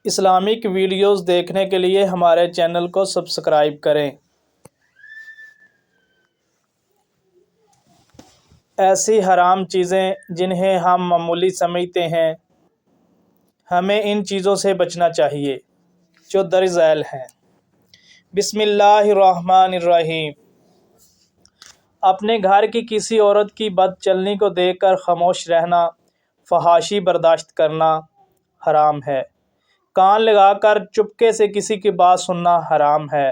Islamic videos دیکھنے کے لیے ہمارے چینل کو سبسکرائب کریں۔ ایسی حرام چیزیں جنہیں ہم معمولی سمجھتے ہیں، ہمیں ان چیزوں سے بچنا چاہیے جو درج ذیل ہیں۔ بسم اللہ الرحمن الرحیم۔ اپنے گھر کی کسی عورت کی بد چلنی کو دیکھ کر خاموش رہنا، فحاشی برداشت کرنا حرام ہے۔ کان لگا کر چپکے سے کسی کی بات سننا حرام ہے۔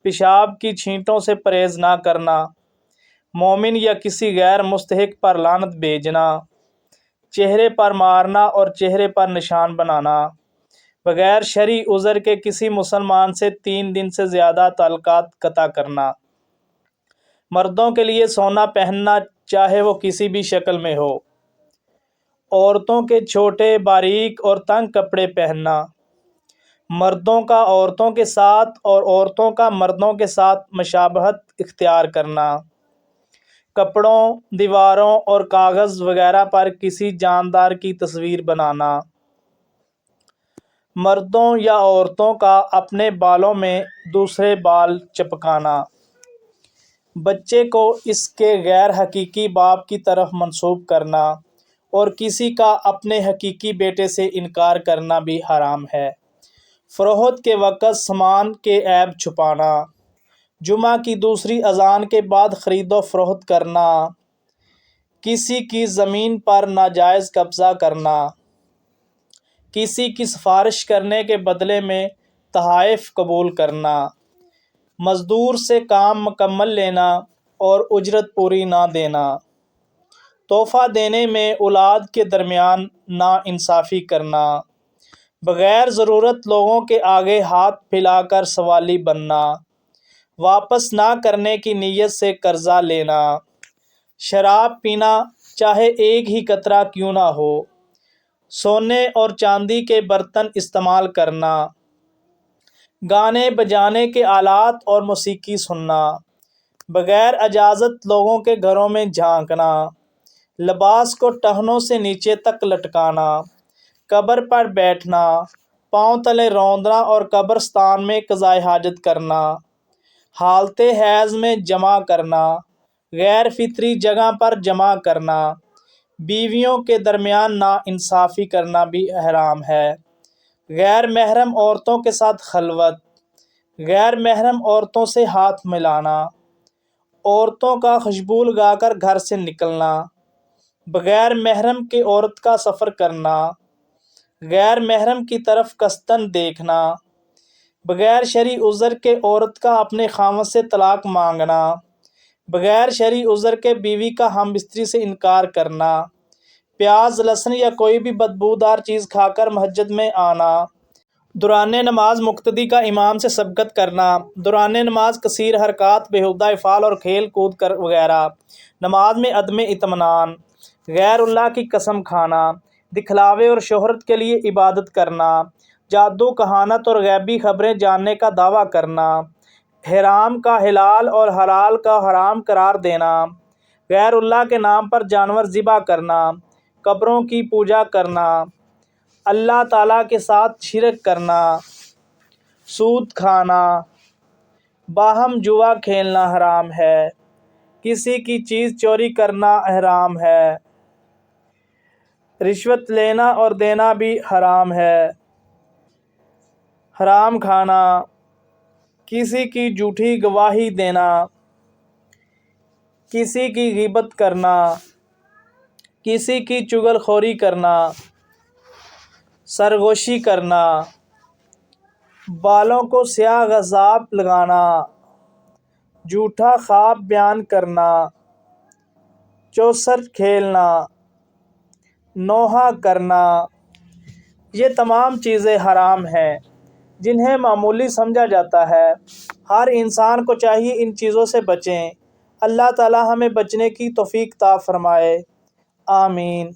پیشاب کی چھینٹوں سے پرہیز نہ کرنا، مومن یا کسی غیر مستحق پر لعنت بھیجنا، چہرے پر مارنا اور چہرے پر نشان بنانا، بغیر شرعی عذر کے کسی مسلمان سے 3 دن سے زیادہ تعلقات قطع کرنا، مردوں کے لیے سونا پہننا چاہے وہ کسی بھی شکل میں ہو، عورتوں کے چھوٹے، باریک اور تنگ کپڑے پہننا، مردوں کا عورتوں کے ساتھ اور عورتوں کا مردوں کے ساتھ مشابہت اختیار کرنا، کپڑوں، دیواروں اور کاغذ وغیرہ پر کسی جاندار کی تصویر بنانا، مردوں یا عورتوں کا اپنے بالوں میں دوسرے بال چپکانا، بچے کو اس کے غیر حقیقی باپ کی طرف منسوب کرنا اور کسی کا اپنے حقیقی بیٹے سے انکار کرنا بھی حرام ہے۔ فروخت کے وقت سامان کے عیب چھپانا، جمعہ کی دوسری اذان کے بعد خرید و فروخت کرنا، کسی کی زمین پر ناجائز قبضہ کرنا، کسی کی سفارش کرنے کے بدلے میں تحائف قبول کرنا، مزدور سے کام مکمل لینا اور اجرت پوری نہ دینا، تحفہ دینے میں اولاد کے درمیان ناانصافی کرنا، بغیر ضرورت لوگوں کے آگے ہاتھ پھیلا کر سوالی بننا، واپس نہ کرنے کی نیت سے قرضہ لینا، شراب پینا چاہے ایک ہی قطرہ کیوں نہ ہو، سونے اور چاندی کے برتن استعمال کرنا، گانے بجانے کے آلات اور موسیقی سننا، بغیر اجازت لوگوں کے گھروں میں جھانکنا، لباس کو ٹخنوں سے نیچے تک لٹکانا، قبر پر بیٹھنا، پاؤں تلے روندنا اور قبرستان میں قضائے حاجت کرنا، حالت حیض میں جمع کرنا، غیر فطری جگہ پر جمع کرنا، بیویوں کے درمیان ناانصافی کرنا بھی حرام ہے، غیر محرم عورتوں کے ساتھ خلوت، غیر محرم عورتوں سے ہاتھ ملانا، عورتوں کا خوشبو لگا کر گھر سے نکلنا، بغیر محرم کے عورت کا سفر کرنا، غیر محرم کی طرف قصداً دیکھنا، بغیر شرعی عذر کے عورت کا اپنے خاوند سے طلاق مانگنا، بغیر شرعی عذر کے بیوی کا ہم بستری سے انکار کرنا، پیاز، لہسن یا کوئی بھی بدبودار چیز کھا کر مسجد میں آنا، دوران نماز مقتدی کا امام سے سبقت کرنا، دوران نماز کثیر حرکات، بیہودہ افعال اور کھیل کود وغیرہ، نماز میں عدم اطمینان، غیر اللہ کی قسم کھانا، دکھلاوے اور شہرت کے لیے عبادت کرنا، جادو، کہانت اور غیبی خبریں جاننے کا دعویٰ کرنا، حرام کا حلال اور حلال کا حرام قرار دینا، غیر اللہ کے نام پر جانور ذبح کرنا، قبروں کی پوجا کرنا، اللہ تعالیٰ کے ساتھ شرک کرنا، سود کھانا، باہم جوا کھیلنا حرام ہے، کسی کی چیز چوری کرنا حرام ہے، رشوت لینا اور دینا بھی حرام ہے، حرام کھانا، کسی کی جھوٹی گواہی دینا، کسی کی غیبت کرنا، کسی کی چغل خوری کرنا، سرگوشی کرنا، بالوں کو سیاہ غضاب لگانا، جھوٹا خواب بیان کرنا، چوسر کھیلنا، نوحہ کرنا، یہ تمام چیزیں حرام ہیں جنہیں معمولی سمجھا جاتا ہے۔ ہر انسان کو چاہیے ان چیزوں سے بچیں۔ اللہ تعالی ہمیں بچنے کی توفیق عطا فرمائے، آمین۔